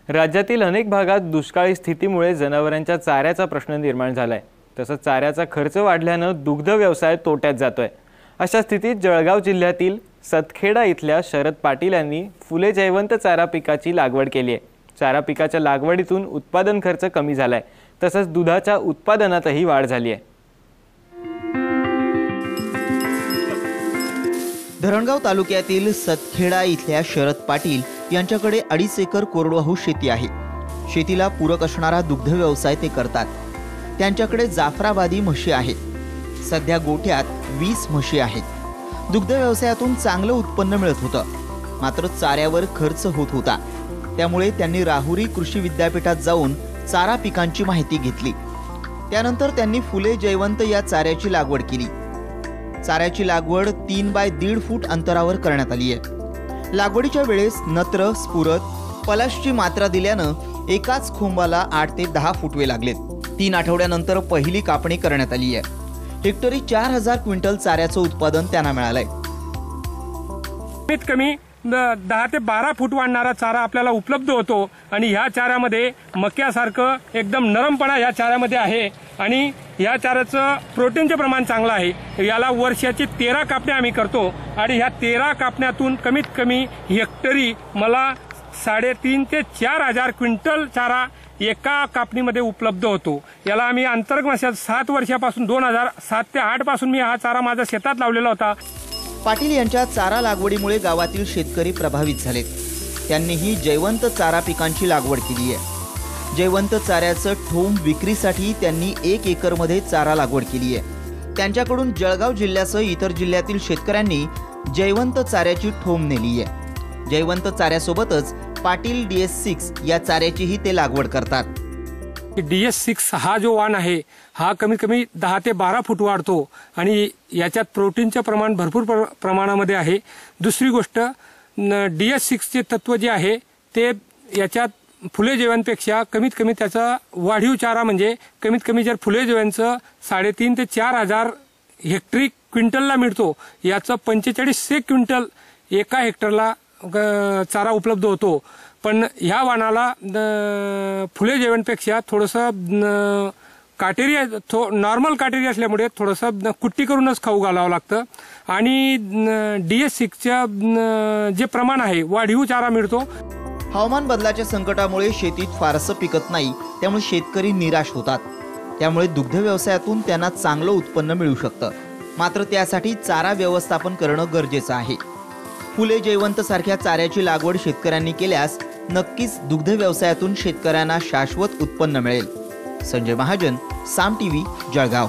राज्यातील अनेक भागात दुष्काळी स्थितीमुळे जनावरांच्या चाऱ्याचा प्रश्न निर्माण झालाय। तसंच चाऱ्याचा खर्च वाढल्याने दुग्ध व्यवसाय तोट्यात जातोय। अशा स्थितीत जळगाव जिल्ह्यातील सतखेडा इथल्या शरद पाटील यांनी फुले जयवंत चारा पिकाची लागवड केली आहे। चारा पिकाच्या लागवडीतून उत्पादन खर्च कमी झालाय, तसंच दुधाच्या उत्पादनातही वाढ झाली आहे। धरणगाव तालुक्यातील सतखेडा इथल्या शरद पाटील यांच्याकडे 2.5 एकर कोरडवाहू शेती आहे। शेतीला पूरक असणारा दुग्ध व्यवसाय ते करतात। त्यांच्याकडे जाफराबादी म्हशी आहेत। सध्या गोठ्यात 20 म्हशी आहेत। दुग्ध व्यवसायातून चांगलं उत्पन्न मिळत होतं, मात्र चाऱ्यावर खर्च होत होता। त्यामुळे त्यांनी राहुरी कृषी विद्यापीठात जाऊन चारा पिकांची माहिती घेतली। त्यानंतर त्यांनी फुले जयवंत या चाऱ्याची लागवड केली। चाऱ्याची लागवड 3 बाय 1.5 फूट अंतरावर करण्यात आली आहे। लागवडीच्या वेळेस नत्र, स्फुरद, पलाशची मात्रा दिल्यानं एकाच खोंबाला 8 ते 10 फुटवे लागलेत। 3 आठवड्यानंतर पहिली कापणी करण्यात आली आहे। हेक्टरी 4000 क्विंटल चाऱ्याचं उत्पादन त्यांना मिळालंय। कमीत कमी 10 ते 12 फूट वाढणारा चारा आपल्याला उपलब्ध होतो आणि ह्या चाऱ्यामध्ये मक्यासारखं एकदम नरमपणा ह्या चाऱ्यामध्ये आहे आणि ह्या चाऱ्याचं प्रोटीनचे प्रमाण चांगलं आहे। याला वर्षाची 13 कापण्या आम्ही करतो आणि ह्या 13 कापण्यातून कमीत कमी हेक्टरी मला 3.5 ते 4,000 क्विंटल चारा एका कापणीमध्ये उपलब्ध होतो। याला आम्ही अंतर्गत 7 वर्षापासून 2007 ते 8 पासून मी हा चारा माझ्या शेतात लावलेला होता। पाटील यांच्या चारा लागवडीमुळे गावातील शेतकरी प्रभावित झालेत। त्यांनीही जयवंत चारा पिकांची लागवड केली आहे। जयवंत चाऱ्याचं ठोम विक्रीसाठी त्यांनी 1 एकरमध्ये चारा लागवड केली आहे। त्यांच्याकडून जळगाव जिल्ह्यासह इतर जिल्ह्यातील शेतकऱ्यांनी जयवंत चाऱ्याची ठोम नेली आहे। जयवंत चाऱ्यासोबतच पाटील DS6 या चाऱ्याचीही ते लागवड करतात। DS6 हा जो वाण आहे हा कमीत कमी 10 ते 12 फूट वाढतो आणि याच्यात प्रोटीनचे प्रमाण भरपूर प्रमाणामध्ये आहे। दुसरी गोष्ट, DS6 चे तत्व जे आहे ते याच्यात फुले जयवंतपेक्षा कमीत कमी त्याचा वाढीव चारा म्हणजे कमीत कमी जर फुले जयवंतचं 3.5 ते 4,000 हेक्टरी क्विंटलला मिळतो, याचं 4500 क्विंटल एका हेक्टरला चारा उपलब्ध होतो। पण ह्या वाणाला फुले जयवंतपेक्षा थोडंसं काटेरी नॉर्मल काटेरी असल्यामुळे थोडंसं कुट्टी करूनच खाऊ घालावं लागतं आणि DS6चं जे प्रमाण आहे वाढीव चारा मिळतो। हवामान बदलाच्या संकटामुळे शेतीत फारसं पिकत नाही, त्यामुळे शेतकरी निराश होतात। त्यामुळे दुग्ध व्यवसायातून त्यांना चांगलं उत्पन्न मिळू शकतं, मात्र त्यासाठी चारा व्यवस्थापन करणं गरजेचं आहे। फुले जयवंत सारख्या चाऱ्याची लागवड शेतकऱ्यांनी केल्यास नक्कीच दुग्ध व्यवसायातून शेतकऱ्यांना शाश्वत उत्पन्न मिळेल। संजय महाजन, साम टीव्ही, जळगाव।